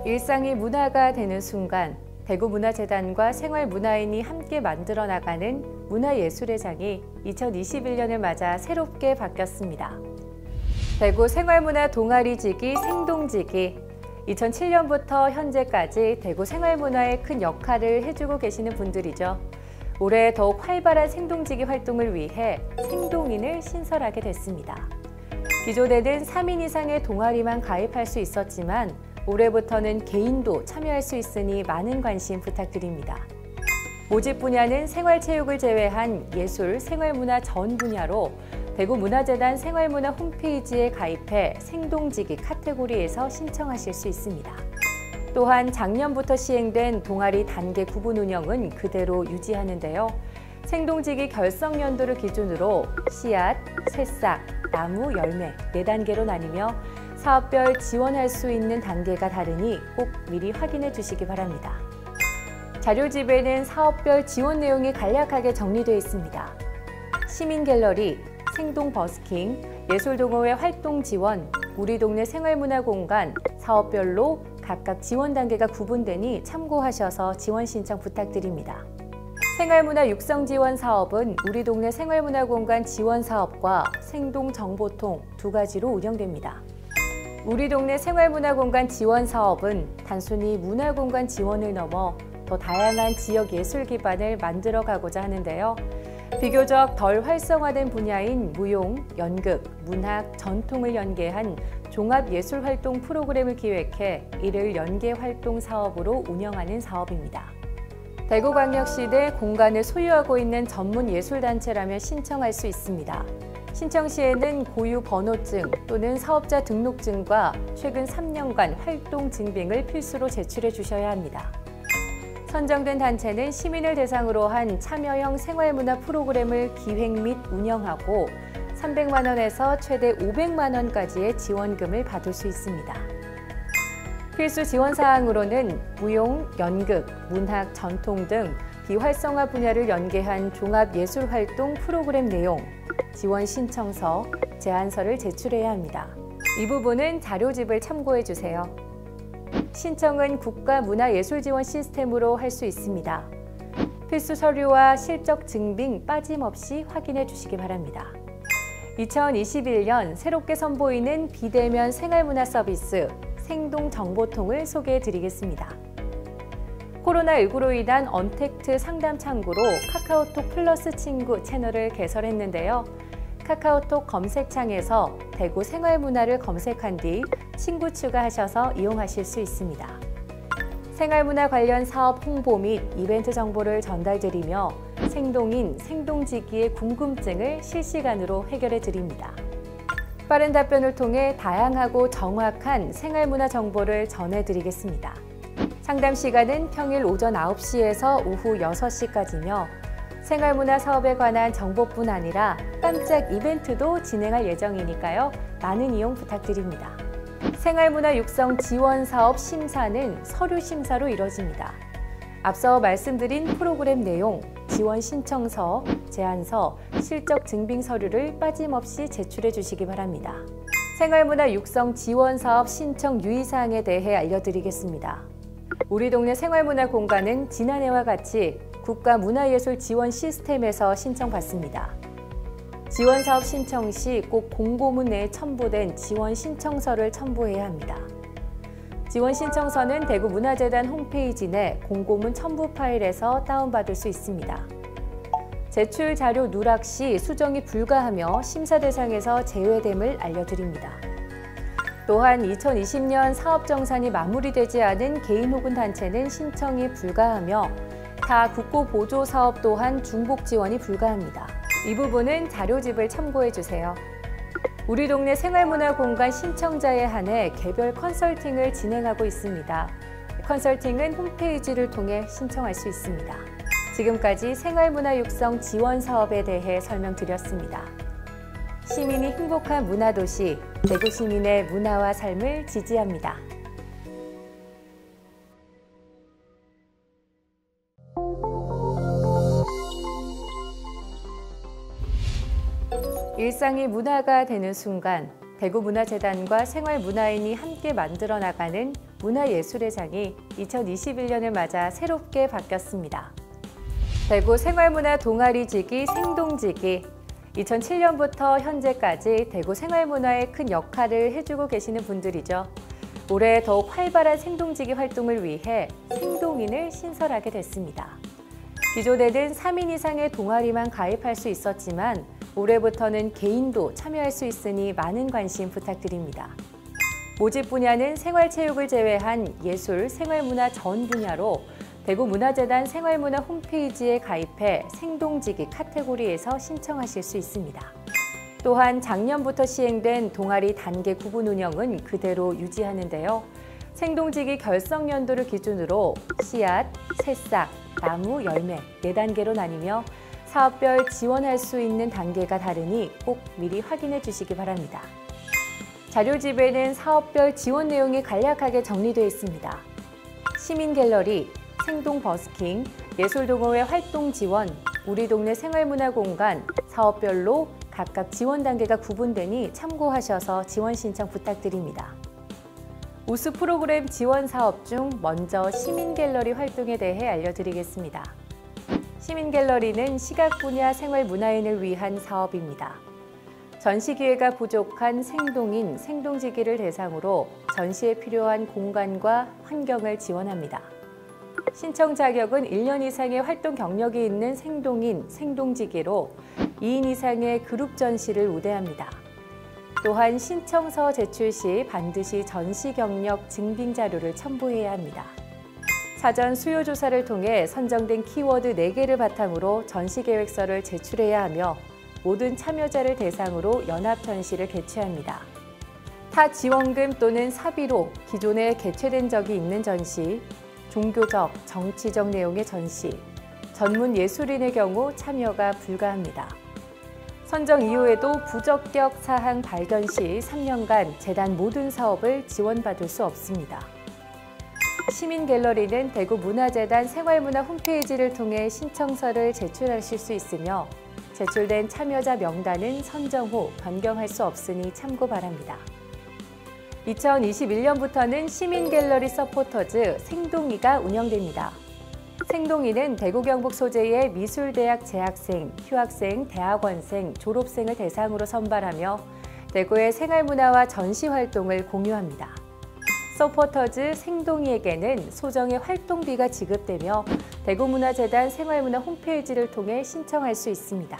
일상이 문화가 되는 순간 대구문화재단과 생활문화인이 함께 만들어 나가는 문화예술의 장이 2021년을 맞아 새롭게 바뀌었습니다. 대구 생활문화 동아리지기 생동지기 2007년부터 현재까지 대구 생활문화에 큰 역할을 해주고 계시는 분들이죠. 올해 더욱 활발한 생동지기 활동을 위해 생동인을 신설하게 됐습니다. 기존에는 3인 이상의 동아리만 가입할 수 있었지만 올해부터는 개인도 참여할 수 있으니 많은 관심 부탁드립니다. 모집 분야는 생활체육을 제외한 예술, 생활문화 전 분야로 대구문화재단 생활문화 홈페이지에 가입해 생동지기 카테고리에서 신청하실 수 있습니다. 또한 작년부터 시행된 동아리 단계 구분 운영은 그대로 유지하는데요. 생동지기 결성 연도를 기준으로 씨앗, 새싹, 나무, 열매 4단계로 나뉘며 사업별 지원할 수 있는 단계가 다르니 꼭 미리 확인해 주시기 바랍니다. 자료집에는 사업별 지원 내용이 간략하게 정리되어 있습니다. 시민갤러리, 생동버스킹, 예술동호회 활동 지원, 우리 동네 생활문화공간, 사업별로 각각 지원 단계가 구분되니 참고하셔서 지원 신청 부탁드립니다. 생활문화 육성 지원 사업은 우리 동네 생활문화공간 지원 사업과 생동정보통 2가지로 운영됩니다. 우리 동네 생활문화공간 지원 사업은 단순히 문화공간 지원을 넘어 더 다양한 지역 예술 기반을 만들어가고자 하는데요. 비교적 덜 활성화된 분야인 무용, 연극, 문학, 전통을 연계한 종합예술활동 프로그램을 기획해 이를 연계활동 사업으로 운영하는 사업입니다. 대구광역시 내 공간을 소유하고 있는 전문예술단체라면 신청할 수 있습니다. 신청 시에는 고유 번호증 또는 사업자 등록증과 최근 3년간 활동 증빙을 필수로 제출해 주셔야 합니다. 선정된 단체는 시민을 대상으로 한 참여형 생활문화 프로그램을 기획 및 운영하고 300만 원에서 최대 500만 원까지의 지원금을 받을 수 있습니다. 필수 지원 사항으로는 무용, 연극, 문학, 전통 등 비활성화 분야를 연계한 종합예술활동 프로그램 내용, 지원 신청서, 제안서를 제출해야 합니다. 이 부분은 자료집을 참고해 주세요. 신청은 국가문화예술지원 시스템으로 할 수 있습니다. 필수 서류와 실적 증빙 빠짐없이 확인해 주시기 바랍니다. 2021년 새롭게 선보이는 비대면 생활문화 서비스 생동정보통을 소개해 드리겠습니다. 코로나19로 인한 언택트 상담 창구로 카카오톡 플러스 친구 채널을 개설했는데요. 카카오톡 검색창에서 대구 생활문화를 검색한 뒤 친구 추가하셔서 이용하실 수 있습니다. 생활문화 관련 사업 홍보 및 이벤트 정보를 전달드리며 생동인, 생동지기의 궁금증을 실시간으로 해결해 드립니다. 빠른 답변을 통해 다양하고 정확한 생활문화 정보를 전해드리겠습니다. 상담 시간은 평일 오전 9시에서 오후 6시까지며 생활문화 사업에 관한 정보뿐 아니라 깜짝 이벤트도 진행할 예정이니까요. 많은 이용 부탁드립니다. 생활문화 육성 지원 사업 심사는 서류 심사로 이뤄집니다. 앞서 말씀드린 프로그램 내용, 지원 신청서, 제안서, 실적 증빙 서류를 빠짐없이 제출해 주시기 바랍니다. 생활문화 육성 지원 사업 신청 유의사항에 대해 알려드리겠습니다. 우리 동네 생활문화 공간은 지난해와 같이 국가문화예술 지원 시스템에서 신청받습니다. 지원사업 신청 시 꼭 공고문 내에 첨부된 지원 신청서를 첨부해야 합니다. 지원 신청서는 대구문화재단 홈페이지 내 공고문 첨부 파일에서 다운받을 수 있습니다. 제출 자료 누락 시 수정이 불가하며 심사 대상에서 제외됨을 알려드립니다. 또한 2020년 사업정산이 마무리되지 않은 개인 혹은 단체는 신청이 불가하며 타 국고보조사업 또한 중복 지원이 불가합니다. 이 부분은 자료집을 참고해 주세요. 우리 동네 생활문화공간 신청자에 한해 개별 컨설팅을 진행하고 있습니다. 컨설팅은 홈페이지를 통해 신청할 수 있습니다. 지금까지 생활문화 육성 지원 사업에 대해 설명드렸습니다. 시민이 행복한 문화도시, 대구 시민의 문화와 삶을 지지합니다. 일상이 문화가 되는 순간 대구문화재단과 생활문화인이 함께 만들어 나가는 문화예술의 장이 2021년을 맞아 새롭게 바뀌었습니다. 대구 생활문화 동아리지기 생동지기 2007년부터 현재까지 대구 생활문화에 큰 역할을 해주고 계시는 분들이죠. 올해 더욱 활발한 생동지기 활동을 위해 생동인을 신설하게 됐습니다. 기존에는 3인 이상의 동아리만 가입할 수 있었지만 올해부터는 개인도 참여할 수 있으니 많은 관심 부탁드립니다. 모집 분야는 생활체육을 제외한 예술, 생활문화 전 분야로 대구문화재단 생활문화 홈페이지에 가입해 생동지기 카테고리에서 신청하실 수 있습니다. 또한 작년부터 시행된 동아리 단계 구분 운영은 그대로 유지하는데요. 생동지기 결성 연도를 기준으로 씨앗, 새싹, 나무, 열매 4단계로 나뉘며 사업별 지원할 수 있는 단계가 다르니 꼭 미리 확인해 주시기 바랍니다. 자료집에는 사업별 지원 내용이 간략하게 정리되어 있습니다. 시민갤러리, 생동버스킹, 예술동호회 활동 지원, 우리 동네 생활문화공간, 사업별로 각각 지원 단계가 구분되니 참고하셔서 지원 신청 부탁드립니다. 우수 프로그램 지원 사업 중 먼저 시민갤러리 활동에 대해 알려드리겠습니다. 시민갤러리는 시각 분야 생활문화인을 위한 사업입니다. 전시 기회가 부족한 생동인, 생동지기를 대상으로 전시에 필요한 공간과 환경을 지원합니다. 신청 자격은 1년 이상의 활동 경력이 있는 생동인, 생동지기로 2인 이상의 그룹 전시를 우대합니다. 또한 신청서 제출 시 반드시 전시 경력 증빙 자료를 첨부해야 합니다. 사전 수요 조사를 통해 선정된 키워드 4개를 바탕으로 전시 계획서를 제출해야 하며 모든 참여자를 대상으로 연합 전시를 개최합니다. 타 지원금 또는 사비로 기존에 개최된 적이 있는 전시, 종교적, 정치적 내용의 전시, 전문 예술인의 경우 참여가 불가합니다. 선정 이후에도 부적격 사항 발견 시 3년간 재단 모든 사업을 지원받을 수 없습니다. 시민갤러리는 대구문화재단 생활문화 홈페이지를 통해 신청서를 제출하실 수 있으며 제출된 참여자 명단은 선정 후 변경할 수 없으니 참고 바랍니다. 2021년부터는 시민갤러리 서포터즈 생동이가 운영됩니다. 생동이는 대구 경북 소재의 미술대학 재학생, 휴학생, 대학원생, 졸업생을 대상으로 선발하며 대구의 생활문화와 전시활동을 공유합니다. 서포터즈 생동이에게는 소정의 활동비가 지급되며 대구문화재단 생활문화 홈페이지를 통해 신청할 수 있습니다.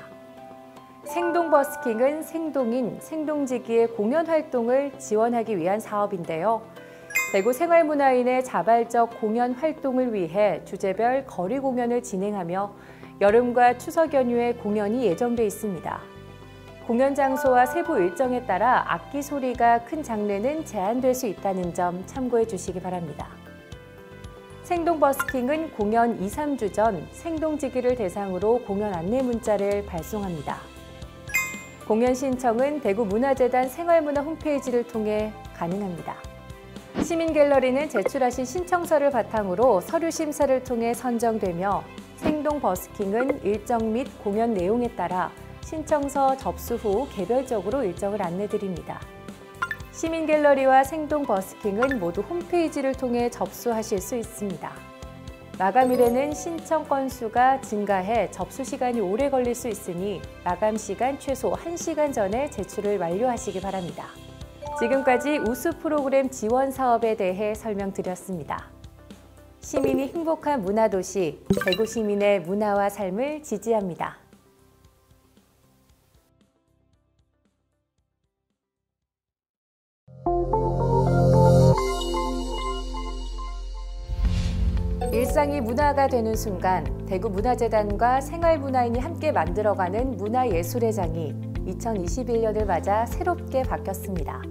생동버스킹은 생동인, 생동지기의 공연 활동을 지원하기 위한 사업인데요. 대구 생활문화인의 자발적 공연 활동을 위해 주제별 거리 공연을 진행하며 여름과 추석 연휴에 공연이 예정돼 있습니다. 공연 장소와 세부 일정에 따라 악기 소리가 큰 장르는 제한될 수 있다는 점 참고해 주시기 바랍니다. 생동버스킹은 공연 2, 3주 전 생동지기를 대상으로 공연 안내 문자를 발송합니다. 공연 신청은 대구문화재단 생활문화 홈페이지를 통해 가능합니다. 시민갤러리는 제출하신 신청서를 바탕으로 서류 심사를 통해 선정되며 생동버스킹은 일정 및 공연 내용에 따라 신청서 접수 후 개별적으로 일정을 안내드립니다. 시민갤러리와 생동버스킹은 모두 홈페이지를 통해 접수하실 수 있습니다. 마감일에는 신청 건수가 증가해 접수 시간이 오래 걸릴 수 있으니 마감 시간 최소 1시간 전에 제출을 완료하시기 바랍니다. 지금까지 우수 프로그램 지원 사업에 대해 설명드렸습니다. 시민이 행복한 문화도시, 대구 시민의 문화와 삶을 지지합니다. 일상이 문화가 되는 순간 대구문화재단과 생활문화인이 함께 만들어가는 문화예술의 장이 2021년을 맞아 새롭게 바뀌었습니다.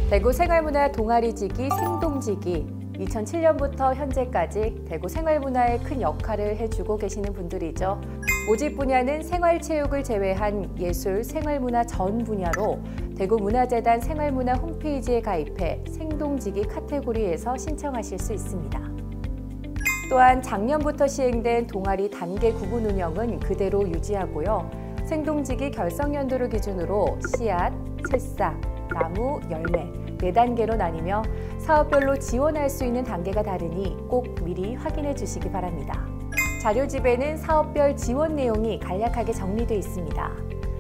대구 생활문화 동아리지기 생동지기 2007년부터 현재까지 대구 생활문화에 큰 역할을 해주고 계시는 분들이죠. 모집 분야는 생활체육을 제외한 예술, 생활문화 전 분야로 대구문화재단 생활문화 홈페이지에 가입해 생동지기 카테고리에서 신청하실 수 있습니다. 또한 작년부터 시행된 동아리 단계 구분 운영은 그대로 유지하고요. 생동지기 결성 연도를 기준으로 씨앗, 새싹, 나무, 열매 4단계로 나뉘며 사업별로 지원할 수 있는 단계가 다르니 꼭 미리 확인해 주시기 바랍니다. 자료집에는 사업별 지원 내용이 간략하게 정리되어 있습니다.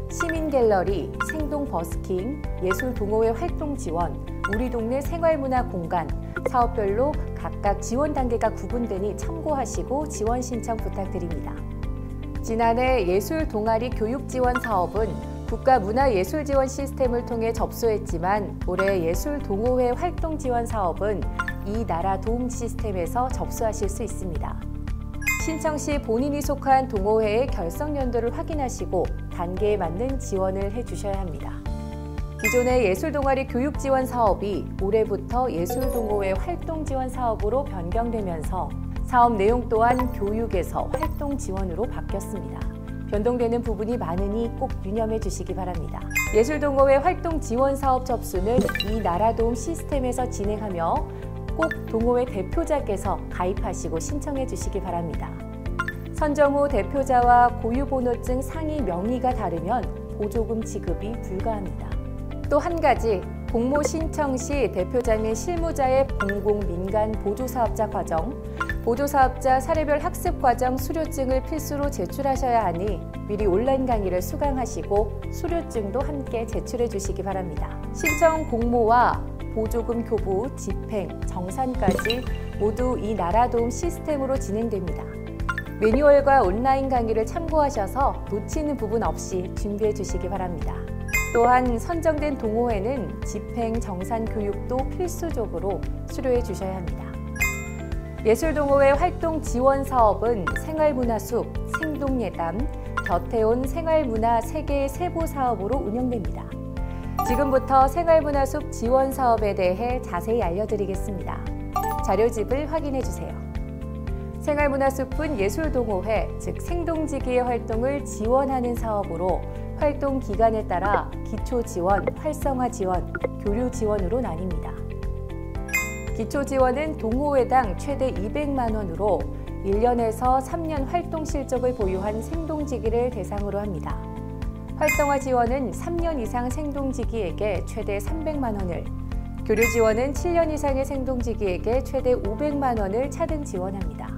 시민갤러리, 생동버스킹, 예술동호회 활동 지원, 우리 동네 생활문화 공간, 사업별로 각각 지원 단계가 구분되니 참고하시고 지원 신청 부탁드립니다. 지난해 예술동아리 교육지원 사업은 국가문화예술지원 시스템을 통해 접수했지만 올해 예술동호회 활동지원 사업은 이 나라 도움 시스템에서 접수하실 수 있습니다. 신청 시 본인이 속한 동호회의 결성 연도를 확인하시고 단계에 맞는 지원을 해주셔야 합니다. 기존의 예술동아리 교육지원 사업이 올해부터 예술동호회 활동지원 사업으로 변경되면서 사업 내용 또한 교육에서 활동 지원으로 바뀌었습니다. 변동되는 부분이 많으니 꼭 유념해 주시기 바랍니다. 예술동호회 활동 지원 사업 접수는 이 나라 도움 시스템에서 진행하며 꼭 동호회 대표자께서 가입하시고 신청해 주시기 바랍니다. 선정 후 대표자와 고유번호증 상위 명의가 다르면 보조금 지급이 불가합니다. 또 한 가지, 공모 신청 시 대표자 및 실무자의 공공민간 보조사업자 과정, 보조사업자 사례별 학습과정 수료증을 필수로 제출하셔야 하니 미리 온라인 강의를 수강하시고 수료증도 함께 제출해 주시기 바랍니다. 신청 공모와 보조금 교부, 집행, 정산까지 모두 이 나라도움 시스템으로 진행됩니다. 매뉴얼과 온라인 강의를 참고하셔서 놓치는 부분 없이 준비해 주시기 바랍니다. 또한 선정된 동호회는 집행, 정산 교육도 필수적으로 수료해 주셔야 합니다. 예술동호회 활동 지원 사업은 생활문화숲, 생동예담, 곁에 온 생활문화 세계 세부 사업으로 운영됩니다. 지금부터 생활문화숲 지원 사업에 대해 자세히 알려드리겠습니다. 자료집을 확인해 주세요. 생활문화숲은 예술동호회, 즉 생동지기의 활동을 지원하는 사업으로 활동 기간에 따라 기초 지원, 활성화 지원, 교류 지원으로 나뉩니다. 기초 지원은 동호회당 최대 200만 원으로 1년에서 3년 활동 실적을 보유한 생동지기를 대상으로 합니다. 활성화 지원은 3년 이상 생동지기에게 최대 300만 원을, 교류 지원은 7년 이상의 생동지기에게 최대 500만 원을 차등 지원합니다.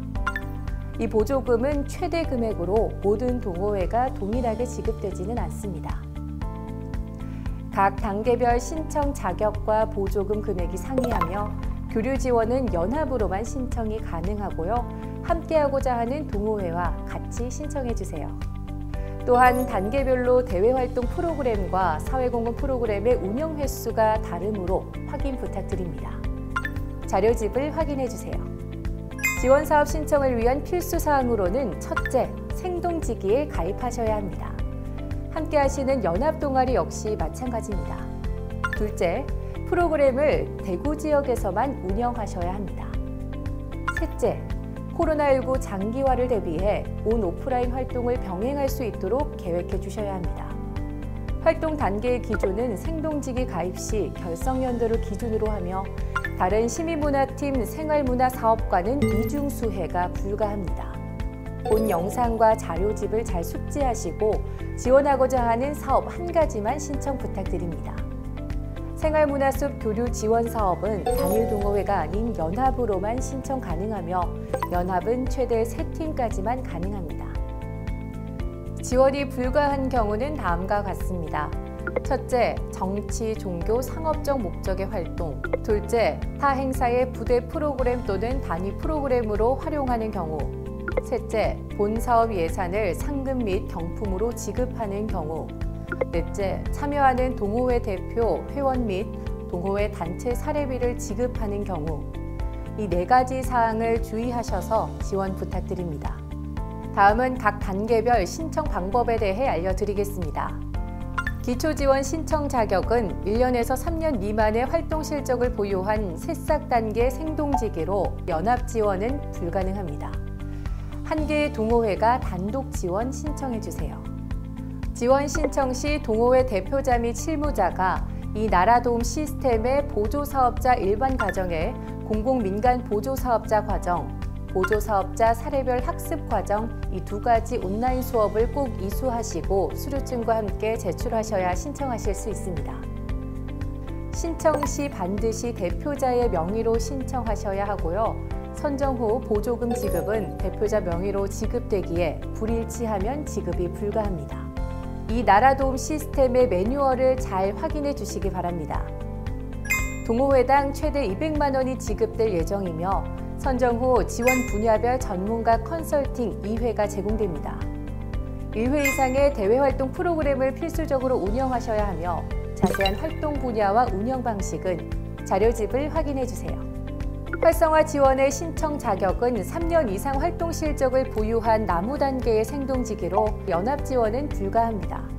이 보조금은 최대 금액으로 모든 동호회가 동일하게 지급되지는 않습니다. 각 단계별 신청 자격과 보조금 금액이 상이하며 교류 지원은 연합으로만 신청이 가능하고요. 함께하고자 하는 동호회와 같이 신청해 주세요. 또한 단계별로 대외활동 프로그램과 사회공헌 프로그램의 운영 횟수가 다르므로 확인 부탁드립니다. 자료집을 확인해 주세요. 지원사업 신청을 위한 필수사항으로는 첫째, 생동지기에 가입하셔야 합니다. 함께 하시는 연합동아리 역시 마찬가지입니다. 둘째, 프로그램을 대구 지역에서만 운영하셔야 합니다. 셋째, 코로나19 장기화를 대비해 온 오프라인 활동을 병행할 수 있도록 계획해 주셔야 합니다. 활동 단계의 기준은 생동지기 가입 시 결성연도를 기준으로 하며 다른 시민문화팀 생활문화사업과는 이중수혜가 불가합니다. 본 영상과 자료집을 잘 숙지하시고 지원하고자 하는 사업 한 가지만 신청 부탁드립니다. 생활문화숲 교류 지원 사업은 단일 동호회가 아닌 연합으로만 신청 가능하며 연합은 최대 3팀까지만 가능합니다. 지원이 불가한 경우는 다음과 같습니다. 첫째, 정치, 종교, 상업적 목적의 활동. 둘째, 타 행사의 부대 프로그램 또는 단위 프로그램으로 활용하는 경우. 셋째, 본 사업 예산을 상금 및 경품으로 지급하는 경우. 넷째, 참여하는 동호회 대표, 회원 및 동호회 단체 사례비를 지급하는 경우. 이 4가지 사항을 주의하셔서 지원 부탁드립니다. 다음은 각 단계별 신청 방법에 대해 알려드리겠습니다. 기초지원 신청 자격은 1년에서 3년 미만의 활동 실적을 보유한 새싹 단계 생동지기로 연합 지원은 불가능합니다. 한 개의 동호회가 단독 지원 신청해 주세요. 지원 신청 시 동호회 대표자 및 실무자가 이 나라도움 시스템의 보조사업자 일반 과정에 공공민간 보조사업자 과정, 보조사업자 사례별 학습 과정 이 2가지 온라인 수업을 꼭 이수하시고 수료증과 함께 제출하셔야 신청하실 수 있습니다. 신청 시 반드시 대표자의 명의로 신청하셔야 하고요. 선정 후 보조금 지급은 대표자 명의로 지급되기에 불일치하면 지급이 불가합니다. 이 나라도움 시스템의 매뉴얼을 잘 확인해 주시기 바랍니다. 동호회당 최대 200만 원이 지급될 예정이며 선정 후 지원 분야별 전문가 컨설팅 2회가 제공됩니다. 1회 이상의 대외활동 프로그램을 필수적으로 운영하셔야 하며 자세한 활동 분야와 운영 방식은 자료집을 확인해 주세요. 활성화 지원의 신청 자격은 3년 이상 활동 실적을 보유한 나무 단계의 생동지기로 연합 지원은 불가합니다.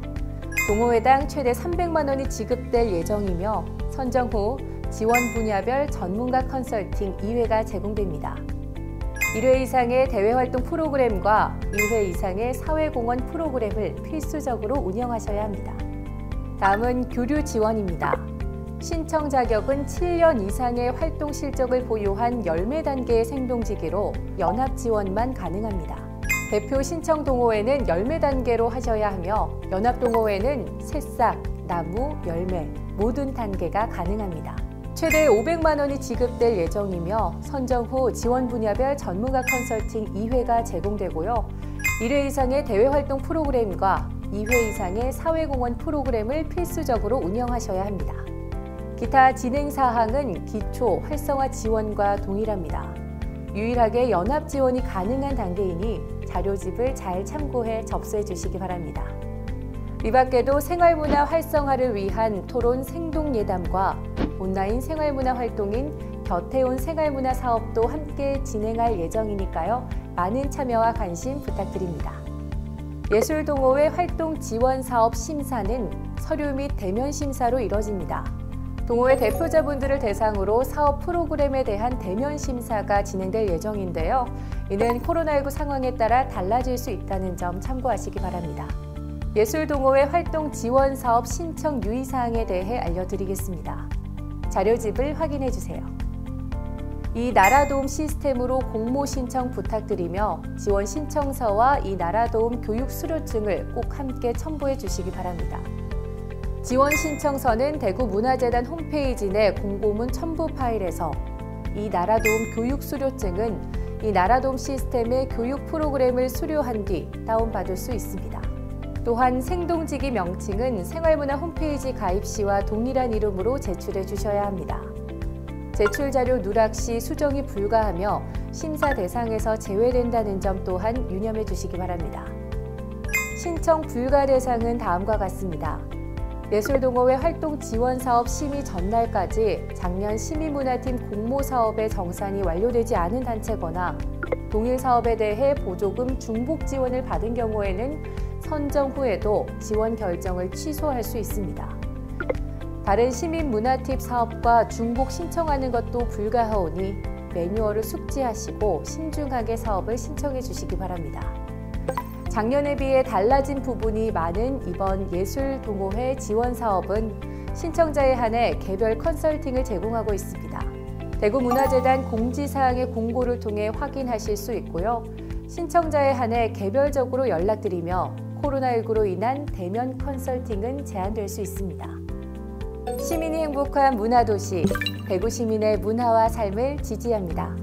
동호회당 최대 300만 원이 지급될 예정이며 선정 후 지원 분야별 전문가 컨설팅 2회가 제공됩니다. 1회 이상의 대외활동 프로그램과 1회 이상의 사회공헌 프로그램을 필수적으로 운영하셔야 합니다. 다음은 교류 지원입니다. 신청 자격은 7년 이상의 활동 실적을 보유한 열매 단계의 생동지기로 연합 지원만 가능합니다. 대표 신청 동호회는 열매 단계로 하셔야 하며 연합 동호회는 새싹, 나무, 열매 모든 단계가 가능합니다. 최대 500만 원이 지급될 예정이며 선정 후 지원 분야별 전문가 컨설팅 2회가 제공되고요. 1회 이상의 대외활동 프로그램과 2회 이상의 사회공헌 프로그램을 필수적으로 운영하셔야 합니다. 기타 진행 사항은 기초 활성화 지원과 동일합니다. 유일하게 연합 지원이 가능한 단계이니 자료집을 잘 참고해 접수해 주시기 바랍니다. 이 밖에도 생활문화 활성화를 위한 토론 생동예담과 온라인 생활문화 활동인 곁에 온 생활문화 사업도 함께 진행할 예정이니까요. 많은 참여와 관심 부탁드립니다. 예술동호회 활동 지원 사업 심사는 서류 및 대면 심사로 이뤄집니다. 동호회 대표자분들을 대상으로 사업 프로그램에 대한 대면 심사가 진행될 예정인데요. 이는 코로나19 상황에 따라 달라질 수 있다는 점 참고하시기 바랍니다. 예술동호회 활동 지원 사업 신청 유의사항에 대해 알려드리겠습니다. 자료집을 확인해 주세요. 이 나라도움 시스템으로 공모 신청 부탁드리며 지원 신청서와 이 나라도움 교육 수료증을 꼭 함께 첨부해 주시기 바랍니다. 지원 신청서는 대구문화재단 홈페이지 내 공고문 첨부 파일에서 이 나라도움 교육 수료증은 이 나라도움 시스템의 교육 프로그램을 수료한 뒤 다운받을 수 있습니다. 또한 생동지기 명칭은 생활문화 홈페이지 가입 시와 동일한 이름으로 제출해 주셔야 합니다. 제출 자료 누락 시 수정이 불가하며 심사 대상에서 제외된다는 점 또한 유념해 주시기 바랍니다. 신청 불가 대상은 다음과 같습니다. 예술동호회 활동 지원 사업 심의 전날까지 작년 시민문화팀 공모 사업의 정산이 완료되지 않은 단체거나 동일 사업에 대해 보조금 중복 지원을 받은 경우에는 선정 후에도 지원 결정을 취소할 수 있습니다. 다른 시민문화팁 사업과 중복 신청하는 것도 불가하오니 매뉴얼을 숙지하시고 신중하게 사업을 신청해 주시기 바랍니다. 작년에 비해 달라진 부분이 많은 이번 예술동호회 지원 사업은 신청자에 한해 개별 컨설팅을 제공하고 있습니다. 대구문화재단 공지사항의 공고를 통해 확인하실 수 있고요. 신청자에 한해 개별적으로 연락드리며 코로나19로 인한 대면 컨설팅은 제한될 수 있습니다. 시민이 행복한 문화도시, 대구 시민의 문화와 삶을 지지합니다.